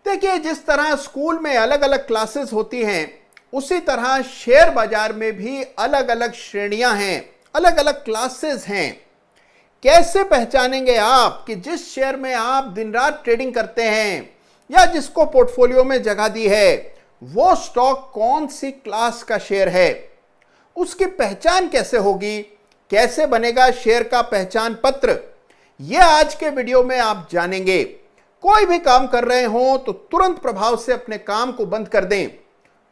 देखिए, जिस तरह स्कूल में अलग अलग क्लासेस होती हैं, उसी तरह शेयर बाजार में भी अलग अलग श्रेणियां हैं, अलग अलग क्लासेस हैं। कैसे पहचानेंगे आप कि जिस शेयर में आप दिन रात ट्रेडिंग करते हैं या जिसको पोर्टफोलियो में जगह दी है, वो स्टॉक कौन सी क्लास का शेयर है? उसकी पहचान कैसे होगी? कैसे बनेगा शेयर का पहचान पत्र? यह आज के वीडियो में आप जानेंगे। कोई भी काम कर रहे हो तो तुरंत प्रभाव से अपने काम को बंद कर दें।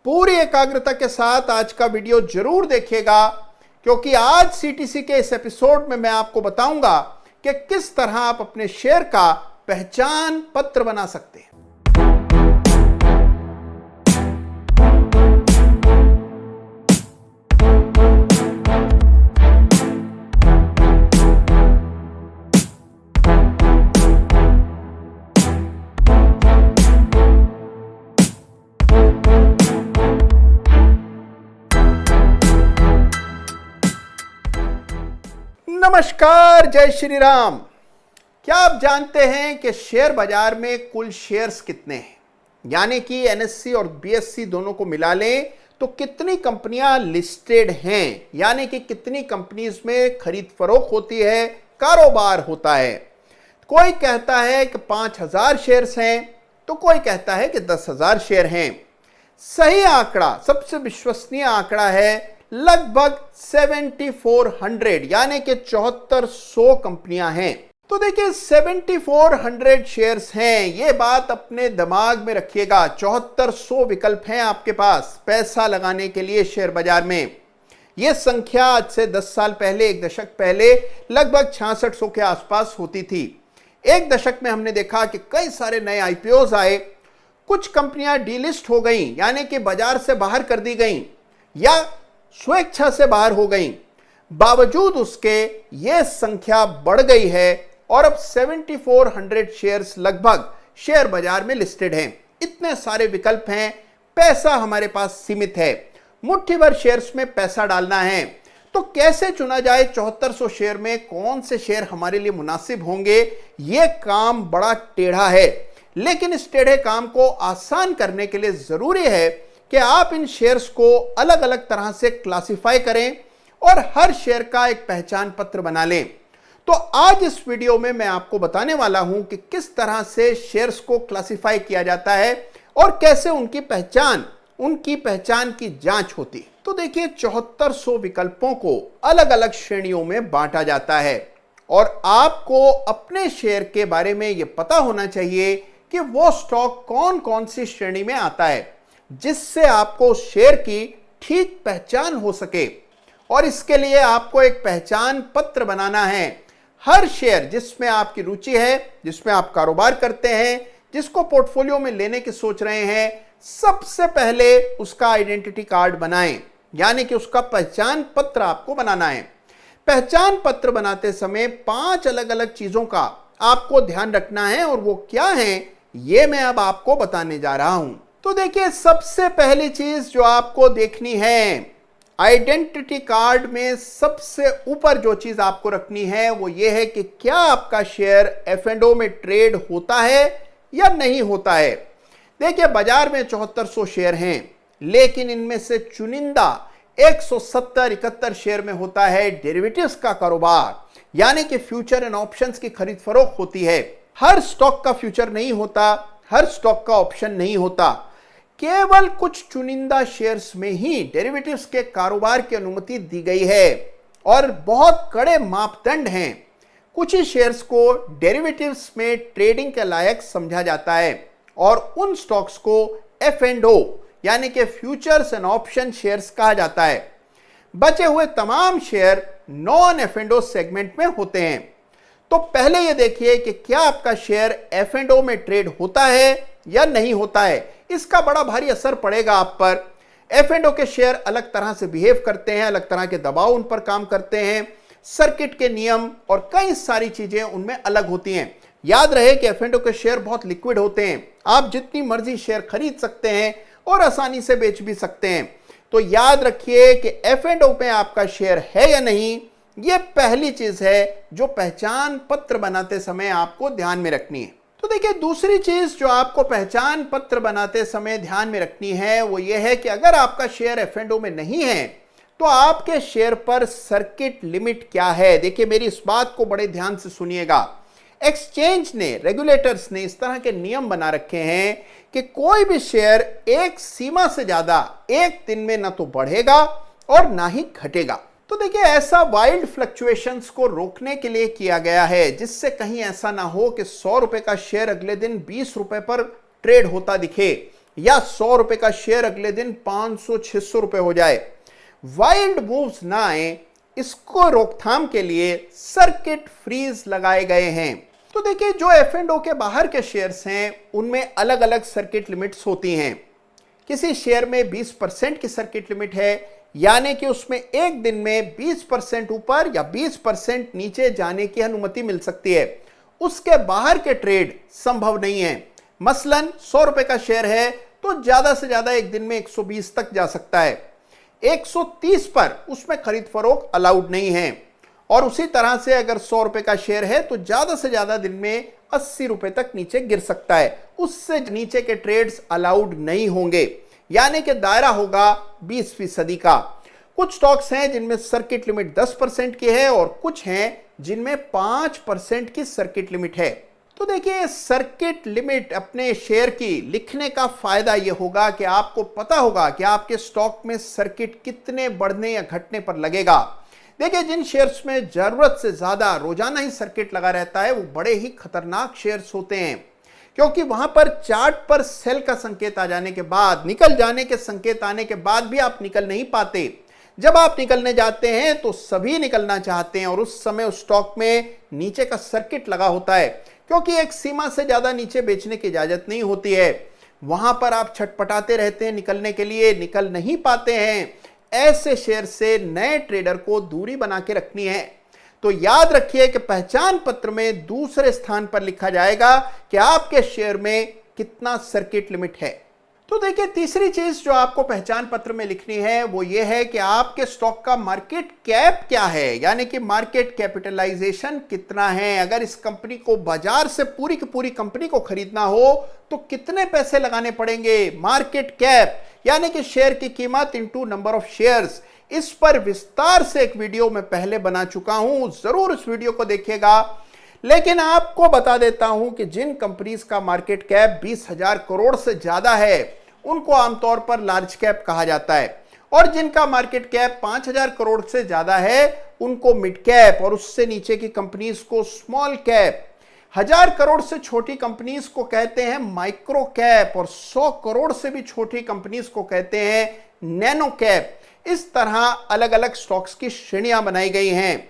पूरी एकाग्रता के साथ आज का वीडियो जरूर देखिएगा, क्योंकि आज सीटीसी के इस एपिसोड में मैं आपको बताऊंगा कि किस तरह आप अपने शेयर का पहचान पत्र बना सकते हैं। नमस्कार, जय श्री राम। क्या आप जानते हैं कि शेयर बाजार में कुल शेयर्स कितने हैं? यानी कि एनएससी और बीएससी दोनों को मिला लें तो कितनी कंपनियां लिस्टेड हैं, यानी कि कितनी कंपनीज में खरीद फरोख्त होती है, कारोबार होता है। कोई कहता है कि 5000 शेयर्स हैं, तो कोई कहता है कि 10,000 शेयर हैं। सही आंकड़ा, सबसे विश्वसनीय आंकड़ा है लगभग 7400, यानी कि 7400 कंपनियां हैं। तो देखिए, 7400 शेयर्स हैं, ये बात अपने दिमाग में रखिएगा। 7400 विकल्प हैं आपके पास पैसा लगाने के लिए शेयर बाजार में। यह संख्या आज से 10 साल पहले, एक दशक पहले लगभग 6600 के आसपास होती थी। एक दशक में हमने देखा कि कई सारे नए आईपीओज आए, कुछ कंपनियां डीलिस्ट हो गई, यानी कि बाजार से बाहर कर दी गई या स्वेच्छा से बाहर हो गई। बावजूद उसके यह संख्या बढ़ गई है और अब 7400 शेयर्स लगभग शेयर बाजार में लिस्टेड हैं। इतने सारे विकल्प हैं, पैसा हमारे पास सीमित है, मुट्ठी भर शेयर्स में पैसा डालना है। तो कैसे चुना जाए 7400 शेयर में कौन से शेयर हमारे लिए मुनासिब होंगे? यह काम बड़ा टेढ़ा है, लेकिन इस टेढ़े काम को आसान करने के लिए जरूरी है कि आप इन शेयर्स को अलग अलग तरह से क्लासिफाई करें और हर शेयर का एक पहचान पत्र बना लें। तो आज इस वीडियो में मैं आपको बताने वाला हूं कि किस तरह से शेयर्स को क्लासिफाई किया जाता है और कैसे उनकी पहचान की जांच होती है। तो देखिए, 7400 विकल्पों को अलग अलग श्रेणियों में बांटा जाता है और आपको अपने शेयर के बारे में यह पता होना चाहिए कि वो स्टॉक कौन कौन सी श्रेणी में आता है, जिससे आपको शेयर की ठीक पहचान हो सके। और इसके लिए आपको एक पहचान पत्र बनाना है। हर शेयर जिसमें आपकी रुचि है, जिसमें आप कारोबार करते हैं, जिसको पोर्टफोलियो में लेने की सोच रहे हैं, सबसे पहले उसका आइडेंटिटी कार्ड बनाएं, यानी कि उसका पहचान पत्र आपको बनाना है। पहचान पत्र बनाते समय 5 अलग अलग चीजों का आपको ध्यान रखना है, और वो क्या है ये मैं अब आपको बताने जा रहा हूं। तो देखिए, सबसे पहली चीज जो आपको देखनी है, आइडेंटिटी कार्ड में सबसे ऊपर जो चीज आपको रखनी है वो ये है कि क्या आपका शेयर F&O में ट्रेड होता है या नहीं होता है। देखिए, बाजार में 7400 शेयर हैं, लेकिन इनमें से चुनिंदा 170-71 शेयर में होता है डेरिवेटिव्स का कारोबार, यानी कि फ्यूचर एंड ऑप्शंस की खरीद फरोख्त होती है। हर स्टॉक का फ्यूचर नहीं होता, हर स्टॉक का ऑप्शन नहीं होता। केवल कुछ चुनिंदा शेयर्स में ही डेरिवेटिव्स के कारोबार की अनुमति दी गई है और बहुत कड़े मापदंड हैं। कुछ ही शेयर्स को डेरिवेटिव्स में ट्रेडिंग के लायक समझा जाता है और उन स्टॉक्स को F&O यानी कि फ्यूचर्स एंड ऑप्शन शेयर्स कहा जाता है। बचे हुए तमाम शेयर नॉन F&O सेगमेंट में होते हैं। तो पहले यह देखिए कि क्या आपका शेयर F&O में ट्रेड होता है या नहीं होता है। इसका बड़ा भारी असर पड़ेगा आप पर। F&O के शेयर अलग तरह से बिहेव करते हैं, अलग तरह के दबाव उन पर काम करते हैं, सर्किट के नियम और कई सारी चीजें उनमें अलग होती हैं। याद रहे कि F&O के शेयर बहुत लिक्विड होते हैं, आप जितनी मर्जी शेयर खरीद सकते हैं और आसानी से बेच भी सकते हैं। तो याद रखिए कि F&O में आपका शेयर है या नहीं, यह पहली चीज है जो पहचान पत्र बनाते समय आपको ध्यान में रखनी है। तो देखिए, दूसरी चीज जो आपको पहचान पत्र बनाते समय ध्यान में रखनी है वो ये है कि अगर आपका शेयर एफ&ओ में नहीं है तो आपके शेयर पर सर्किट लिमिट क्या है। देखिए, मेरी इस बात को बड़े ध्यान से सुनिएगा। एक्सचेंज ने, रेगुलेटर्स ने इस तरह के नियम बना रखे हैं कि कोई भी शेयर एक सीमा से ज्यादा एक दिन में ना तो बढ़ेगा और ना ही घटेगा। तो देखिए, ऐसा वाइल्ड फ्लक्चुएशंस को रोकने के लिए किया गया है, जिससे कहीं ऐसा ना हो कि 100 रुपए का शेयर अगले दिन 20 रुपए पर ट्रेड होता दिखे या 100 रुपए का शेयर अगले दिन 500-600 रुपए हो जाए। वाइल्ड मूव्स ना आए, इसको रोकथाम के लिए सर्किट फ्रीज लगाए गए हैं। तो देखिए, जो एफ&ओ के बाहर के शेयर्स हैं उनमें अलग अलग सर्किट लिमिट्स होती हैं। किसी शेयर में 20% की सर्किट लिमिट है, यानी कि उसमें एक दिन में 20% ऊपर या 20% नीचे जाने की अनुमति मिल सकती है। उसके बाहर के ट्रेड संभव नहीं है। मसलन 100 रुपए का शेयर है तो ज्यादा से ज्यादा एक दिन में 120 तक जा सकता है। 130 पर उसमें खरीद फरोख्त अलाउड नहीं है। और उसी तरह से अगर 100 रुपए का शेयर है तो ज्यादा से ज्यादा दिन में 80 रुपए तक नीचे गिर सकता है। उससे नीचे के ट्रेड्स अलाउड नहीं होंगे, यानी कि दायरा होगा 20% का। कुछ स्टॉक्स हैं जिनमें सर्किट लिमिट 10% की है और कुछ हैं जिनमें 5% की सर्किट लिमिट है। तो देखिए, सर्किट लिमिट अपने शेयर की लिखने का फायदा यह होगा कि आपको पता होगा कि आपके स्टॉक में सर्किट कितने बढ़ने या घटने पर लगेगा। देखिए, जिन शेयर्स में जरूरत से ज्यादा रोजाना ही सर्किट लगा रहता है वो बड़े ही खतरनाक शेयर्स होते हैं, क्योंकि वहां पर चार्ट पर सेल का संकेत आ जाने के बाद, निकल जाने के संकेत आने के बाद भी आप निकल नहीं पाते। जब आप निकलने जाते हैं तो सभी निकलना चाहते हैं और उस समय उस स्टॉक में नीचे का सर्किट लगा होता है, क्योंकि एक सीमा से ज्यादा नीचे बेचने की इजाजत नहीं होती है। वहां पर आप छटपटाते रहते हैं निकलने के लिए, निकल नहीं पाते हैं। ऐसे शेयर से नए ट्रेडर को दूरी बना के रखनी है। तो याद रखिए कि पहचान पत्र में दूसरे स्थान पर लिखा जाएगा कि आपके शेयर में कितना सर्किट लिमिट है। तो देखिए, तीसरी चीज जो आपको पहचान पत्र में लिखनी है वो ये है कि आपके स्टॉक का मार्केट कैप क्या है, यानी कि मार्केट कैपिटलाइजेशन कितना है। अगर इस कंपनी को बाजार से पूरी की पूरी कंपनी को खरीदना हो तो कितने पैसे लगाने पड़ेंगे। मार्केट कैप यानी कि शेयर की कीमत इनटू नंबर ऑफ शेयर्स। इस पर विस्तार से एक वीडियो मैं पहले बना चुका हूं, जरूर इस वीडियो को देखिएगा। लेकिन आपको बता देता हूं कि जिन कंपनीज का मार्केट कैप 20,000 करोड़ से ज्यादा है उनको आमतौर पर लार्ज कैप कहा जाता है, और जिनका मार्केट कैप 5,000 करोड़ से ज्यादा है उनको मिड कैप, और उससे नीचे की कंपनीज को स्मॉल कैप। 1,000 करोड़ से छोटी कंपनीज को कहते हैं माइक्रो कैप, और 100 करोड़ से भी छोटी कंपनीज को कहते हैं नैनो कैप। इस तरह अलग अलग स्टॉक्स की श्रेणियां बनाई गई हैं।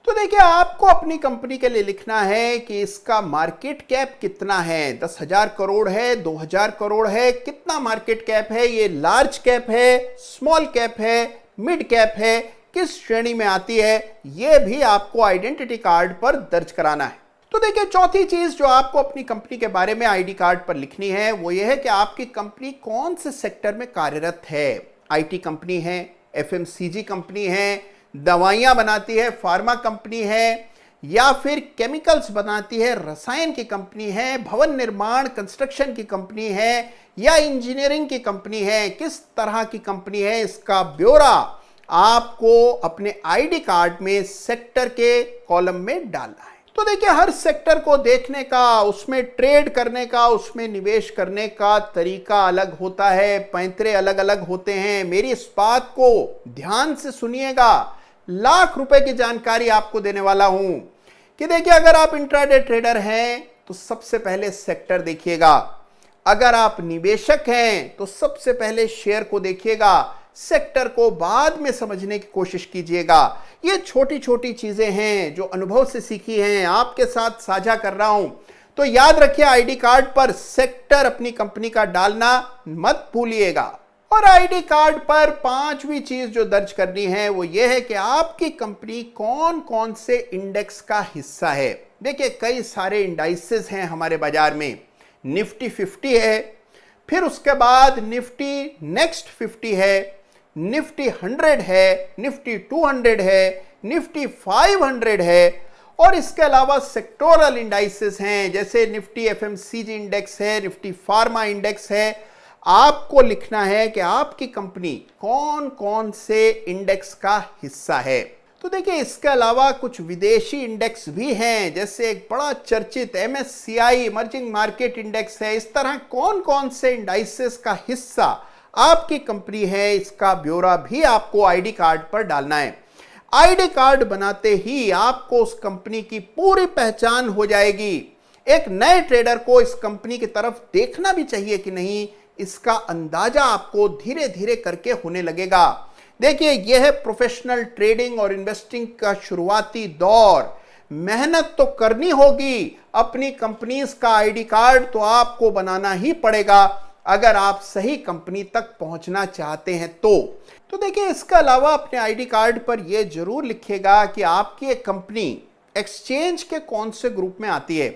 तो देखिए, आपको अपनी कंपनी के लिए लिखना है कि इसका मार्केट कैप कितना है। 10,000 करोड़ है, 2,000 करोड़ है, कितना मार्केट कैप है, ये लार्ज कैप है, स्मॉल कैप है, मिड कैप है, किस श्रेणी में आती है, यह भी आपको आइडेंटिटी कार्ड पर दर्ज कराना है। तो देखिए, चौथी चीज जो आपको अपनी कंपनी के बारे में आईडी कार्ड पर लिखनी है वो ये है कि आपकी कंपनी कौन से सेक्टर में कार्यरत है। आईटी कंपनी है, एफएमसीजी कंपनी है, दवाइयां बनाती है, फार्मा कंपनी है, या फिर केमिकल्स बनाती है, रसायन की कंपनी है, भवन निर्माण कंस्ट्रक्शन की कंपनी है, या इंजीनियरिंग की कंपनी है। किस तरह की कंपनी है, इसका ब्यौरा आपको अपने आईडी कार्ड में सेक्टर के कॉलम में डालना है। तो देखिए, हर सेक्टर को देखने का, उसमें ट्रेड करने का, उसमें निवेश करने का तरीका अलग होता है, पैंतरे अलग अलग होते हैं। मेरी इस बात को ध्यान से सुनिएगा, लाख रुपए की जानकारी आपको देने वाला हूं कि देखिए, अगर आप इंट्राडे ट्रेडर हैं तो सबसे पहले सेक्टर देखिएगा। अगर आप निवेशक हैं तो सबसे पहले शेयर को देखिएगा, सेक्टर को बाद में समझने की कोशिश कीजिएगा। ये छोटी छोटी चीजें हैं जो अनुभव से सीखी हैं, आपके साथ साझा कर रहा हूं। तो याद रखिए, आईडी कार्ड पर सेक्टर अपनी कंपनी का डालना मत भूलिएगा। और आईडी कार्ड पर पांचवी चीज जो दर्ज करनी है वो ये है कि आपकी कंपनी कौन कौन से इंडेक्स का हिस्सा है। देखिए, कई सारे इंडाइसेस हैं हमारे बाजार में। निफ्टी 50 है, फिर उसके बाद निफ्टी नेक्स्ट 50 है, निफ्टी 100 है, निफ्टी 200 है, निफ्टी 500 है, और इसके अलावा सेक्टोरल इंडाइसेस हैं, जैसे निफ्टी एफएमसीजी इंडेक्स है, निफ्टी फार्मा इंडेक्स है। आपको लिखना है कि आपकी कंपनी कौन कौन से इंडेक्स का हिस्सा है। तो देखिए, इसके अलावा कुछ विदेशी इंडेक्स भी हैं, जैसे एक बड़ा चर्चित MSCI इमर्जिंग मार्केट इंडेक्स है। इस तरह कौन कौन से इंडाइसेस का हिस्सा आपकी कंपनी है, इसका ब्यौरा भी आपको आईडी कार्ड पर डालना है। आईडी कार्ड बनाते ही आपको उस कंपनी की पूरी पहचान हो जाएगी। एक नए ट्रेडर को इस कंपनी की तरफ देखना भी चाहिए कि नहीं, इसका अंदाजा आपको धीरे धीरे करके होने लगेगा। देखिए, यह है प्रोफेशनल ट्रेडिंग और इन्वेस्टिंग का शुरुआती दौर। मेहनत तो करनी होगी, अपनी कंपनीज का आईडी कार्ड तो आपको बनाना ही पड़ेगा अगर आप सही कंपनी तक पहुंचना चाहते हैं तो देखिए, इसके अलावा अपने आईडी कार्ड पर यह जरूर लिखिएगा कि आपकी कंपनी एक्सचेंज के कौन से ग्रुप में आती है।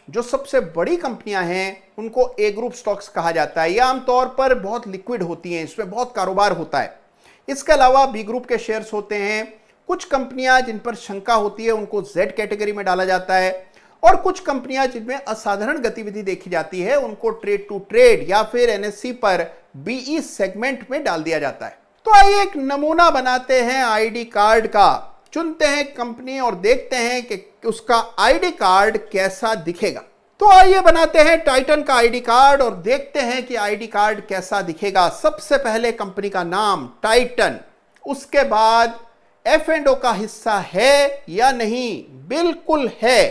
जो सबसे बड़ी कंपनियां हैं उनको ए ग्रुप स्टॉक्स कहा जाता है। ये आमतौर पर बहुत लिक्विड होती हैं, इसमें बहुत कारोबार होता है। इसके अलावा बी ग्रुप के शेयर्स होते हैं। कुछ कंपनियां जिन पर शंका होती है उनको जेड कैटेगरी में डाला जाता है, और कुछ कंपनियां जिनमें असाधारण गतिविधि देखी जाती है उनको ट्रेड टू ट्रेड या फिर एनएससी पर बीई सेगमेंट में डाल दिया जाता है। तो आइए एक नमूना बनाते हैं आईडी कार्ड का। चुनते हैं कंपनी और देखते हैं कि उसका आईडी कार्ड कैसा दिखेगा। तो आइए बनाते हैं टाइटन का आईडी कार्ड और देखते हैं कि आईडी कार्ड कैसा दिखेगा। सबसे पहले कंपनी का नाम टाइटन, उसके बाद F&O का हिस्सा है या नहीं, बिल्कुल है।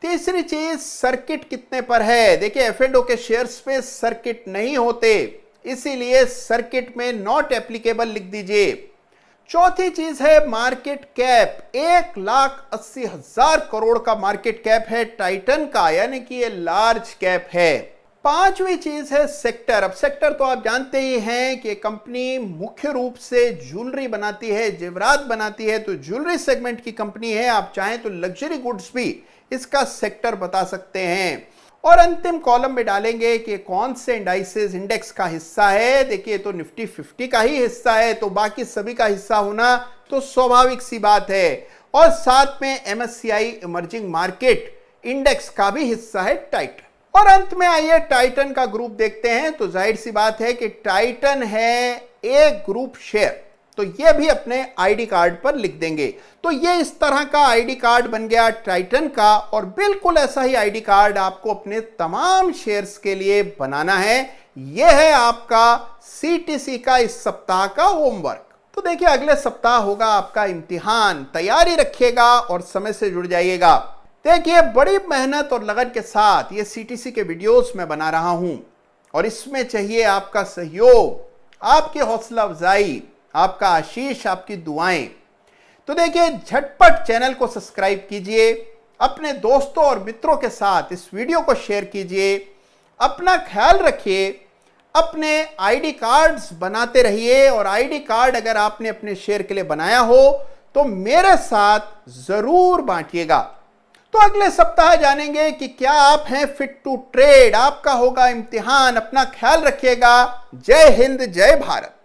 तीसरी चीज, सर्किट कितने पर है। देखिए, F&O के शेयर्स पे सर्किट नहीं होते, इसीलिए सर्किट में नॉट एप्लीकेबल लिख दीजिए। चौथी चीज है मार्केट कैप, 1,80,000 करोड़ का मार्केट कैप है टाइटन का, यानी कि ये लार्ज कैप है। पांचवी चीज है सेक्टर। अब सेक्टर तो आप जानते ही हैं कि कंपनी मुख्य रूप से ज्वेलरी बनाती है, जेवरात बनाती है, तो ज्वेलरी सेगमेंट की कंपनी है। आप चाहें तो लग्जरी गुड्स भी इसका सेक्टर बता सकते हैं। और अंतिम कॉलम में डालेंगे कि कौन से इंडाइसेस इंडेक्स का हिस्सा है। देखिए, तो निफ्टी 50 का ही हिस्सा है, तो बाकी सभी का हिस्सा होना तो स्वाभाविक सी बात है। और साथ में MSCI इमर्जिंग मार्केट इंडेक्स का भी हिस्सा है टाइटन। और अंत में आइए टाइटन का ग्रुप देखते हैं। तो जाहिर सी बात है कि टाइटन है ए ग्रुप शेयर, तो ये भी अपने आईडी कार्ड पर लिख देंगे। तो ये इस तरह का आईडी कार्ड बन गया टाइटन का, और बिल्कुल ऐसा ही आईडी कार्ड आपको अपने तमाम शेयर्स के लिए बनाना है। यह है आपका CTC का इस सप्ताह का होमवर्क। तो देखिए, अगले सप्ताह होगा आपका इम्तिहान, तैयारी रखिएगा और समय से जुड़ जाइएगा। देखिए, बड़ी मेहनत और लगन के साथ ये CTC के वीडियोस मैं बना रहा हूं, और इसमें चाहिए आपका सहयोग, आपकी हौसला अफजाई, आपका आशीष, आपकी दुआएं। तो देखिए, झटपट चैनल को सब्सक्राइब कीजिए, अपने दोस्तों और मित्रों के साथ इस वीडियो को शेयर कीजिए। अपना ख्याल रखिए, अपने आईडी कार्ड्स बनाते रहिए, और आईडी कार्ड अगर आपने अपने शेयर के लिए बनाया हो तो मेरे साथ जरूर बांटिएगा। तो अगले सप्ताह जानेंगे कि क्या आप हैं फिट टू ट्रेड। आपका होगा इम्तिहान। अपना ख्याल रखिएगा। जय हिंद, जय भारत।